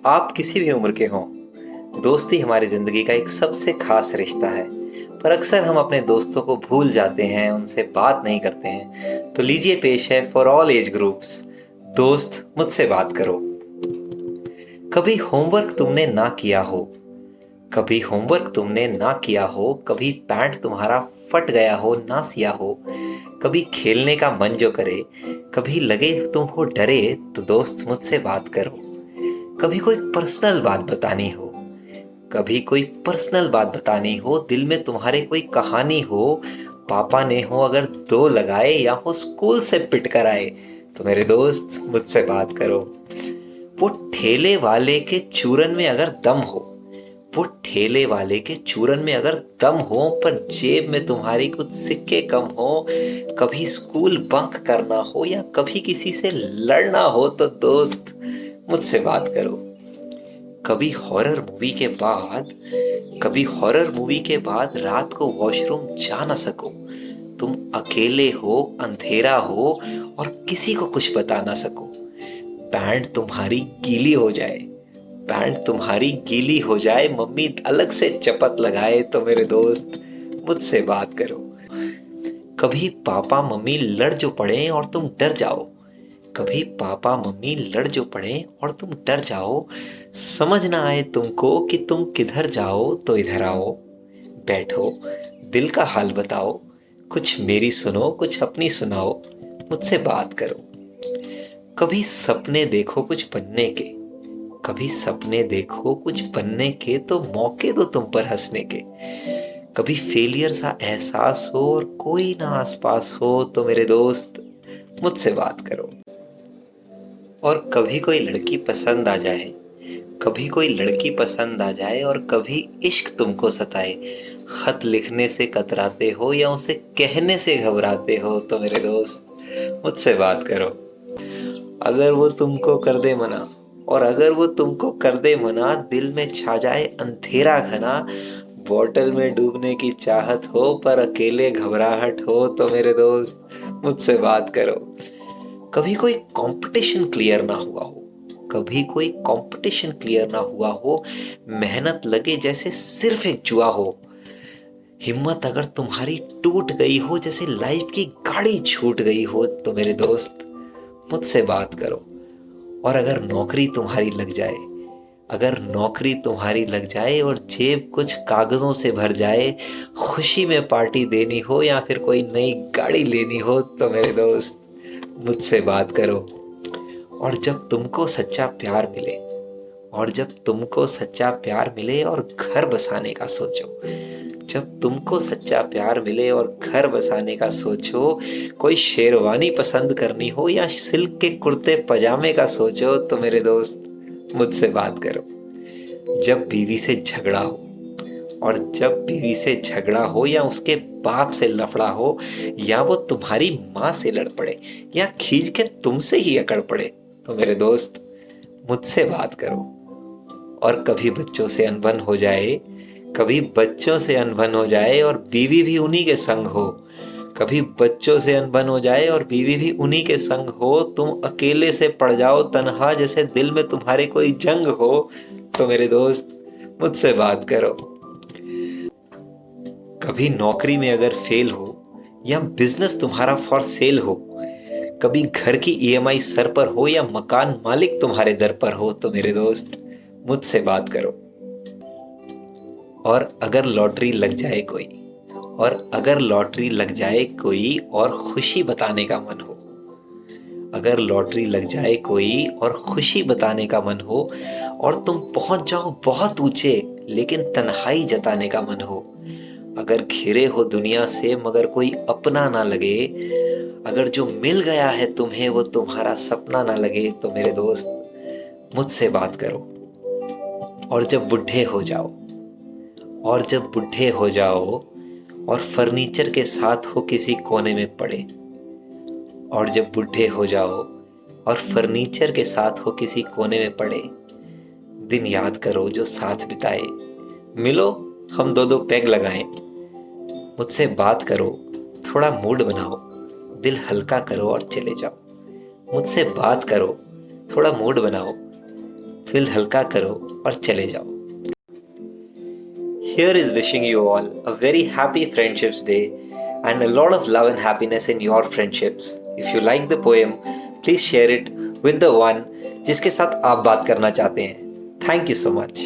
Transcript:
आप किसी भी उम्र के हों, दोस्ती हमारी ज़िंदगी का एक सबसे ख़ास रिश्ता है। पर अक्सर हम अपने दोस्तों को भूल जाते हैं, उनसे बात नहीं करते हैं। तो लीजिए पेश है फॉर ऑल एज ग्रुप्स, दोस्त मुझसे बात करो। कभी होमवर्क तुमने ना किया हो, कभी होमवर्क तुमने ना किया हो, कभी पैंट तुम्हारा फट गया हो, ना सिया हो, कभी खेलने का मन जो करे, कभी लगे तुम हो डरे, तो दोस्त मुझसे बात करो। कभी कोई पर्सनल बात बतानी हो, कभी कोई पर्सनल बात बतानी हो, दिल में तुम्हारे कोई कहानी हो, पापा ने हो अगर दो लगाए या हो स्कूल से पिट कर आए, तो मेरे दोस्त मुझसे बात करो। वो ठेले वाले के चूरन में अगर दम हो, वो ठेले वाले के चूरन में अगर दम हो, पर जेब में तुम्हारी कुछ सिक्के कम हो, कभी स्कूल बंक करना हो या कभी किसी से लड़ना हो, तो दोस्त मुझसे बात करो। कभी हॉरर मूवी के बाद कभी हॉरर मूवी के बाद रात को वॉशरूम जा ना सको, तुम अकेले हो, अंधेरा हो और किसी को कुछ बता ना सको, पैंट तुम्हारी गीली हो जाए, पैंट तुम्हारी गीली हो जाए, मम्मी अलग से चपत लगाए, तो मेरे दोस्त मुझसे बात करो। कभी पापा मम्मी लड़ जो पड़े और तुम डर जाओ, कभी पापा मम्मी लड़ जो पड़े और तुम डर जाओ, समझ ना आए तुमको कि तुम किधर जाओ, तो इधर आओ, बैठो, दिल का हाल बताओ, कुछ मेरी सुनो, कुछ अपनी सुनाओ, मुझसे बात करो। कभी सपने देखो कुछ बनने के, कभी सपने देखो कुछ बनने के, तो मौके दो तुम पर हंसने के। कभी फेलियर सा एहसास हो और कोई ना आसपास हो, तो मेरे दोस्त मुझसे बात करो। और कभी कोई लड़की पसंद आ जाए, कभी कोई लड़की पसंद आ जाए और कभी इश्क तुमको सताए, खत लिखने से कतराते हो या उसे कहने से घबराते हो, तो मेरे दोस्त मुझसे बात करो। अगर वो तुमको कर दे मना, और अगर वो तुमको कर दे मना, दिल में छा जाए अंधेरा घना, बॉटल में डूबने की चाहत हो पर अकेले घबराहट हो, तो मेरे दोस्त मुझसे बात करो। कभी कोई कंपटीशन क्लियर ना हुआ हो, कभी कोई कंपटीशन क्लियर ना हुआ हो, मेहनत लगे जैसे सिर्फ एक जुआ हो, हिम्मत अगर तुम्हारी टूट गई हो जैसे लाइफ की गाड़ी छूट गई हो, तो मेरे दोस्त मुझसे बात करो। और अगर नौकरी तुम्हारी लग जाए, अगर नौकरी तुम्हारी लग जाए और जेब कुछ कागजों से भर जाए, खुशी में पार्टी देनी हो या फिर कोई नई गाड़ी लेनी हो, तो मेरे दोस्त मुझसे बात करो। और जब तुमको सच्चा प्यार मिले, और जब तुमको सच्चा प्यार मिले और घर बसाने का सोचो, जब तुमको सच्चा प्यार मिले और घर बसाने का सोचो, कोई शेरवानी पसंद करनी हो या सिल्क के कुर्ते पजामे का सोचो, तो मेरे दोस्त मुझसे बात करो। जब बीवी से झगड़ा हो, और जब बीवी से झगड़ा हो या उसके बाप से लफड़ा हो, या वो तुम्हारी माँ से लड़ पड़े या खींच के तुमसे ही अकड़ पड़े, तो मेरे दोस्त मुझसे बात करो। और कभी बच्चों से अनबन हो जाए, कभी बच्चों से अनबन हो जाए और बीवी भी उन्हीं के संग हो, कभी बच्चों से अनबन हो जाए और बीवी भी उन्हीं के संग हो, तुम अकेले से पड़ जाओ तन्हा जैसे दिल में तुम्हारे कोई जंग हो, तो मेरे दोस्त मुझसे बात करो। कभी नौकरी में अगर फेल हो या बिजनेस तुम्हारा फॉर सेल हो, कभी घर की ईएमआई सर पर हो या मकान मालिक तुम्हारे दर पर हो, तो मेरे दोस्त मुझसे बात करो। और अगर लॉटरी लग जाए कोई, और अगर लॉटरी लग जाए कोई और खुशी बताने का मन हो, अगर लॉटरी लग जाए कोई और खुशी बताने का मन हो, और तुम पहुंच जाओ बहुत ऊंचे लेकिन तन्हाई जताने का मन हो, अगर घिरे हो दुनिया से मगर कोई अपना ना लगे, अगर जो मिल गया है तुम्हें वो तुम्हारा सपना ना लगे, तो मेरे दोस्त मुझसे बात करो। और जब बुढ़े हो जाओ, और जब बुढ़े हो जाओ और फर्नीचर के साथ हो किसी कोने में पड़े, और जब बुढ़े हो जाओ और फर्नीचर के साथ हो किसी कोने में पड़े, दिन याद करो जो साथ बिताए, मिलो हम दो दो पैग लगाएं, मुझसे बात करो, थोड़ा मूड बनाओ, दिल हल्का करो और चले जाओ, मुझसे बात करो, थोड़ा मूड बनाओ, दिल हल्का करो और चले जाओ। Here is wishing you all a very happy Friendships Day and a lot of love and happiness in your friendships. If you like the poem, please share it with the one जिसके साथ आप बात करना चाहते हैं. Thank you so much.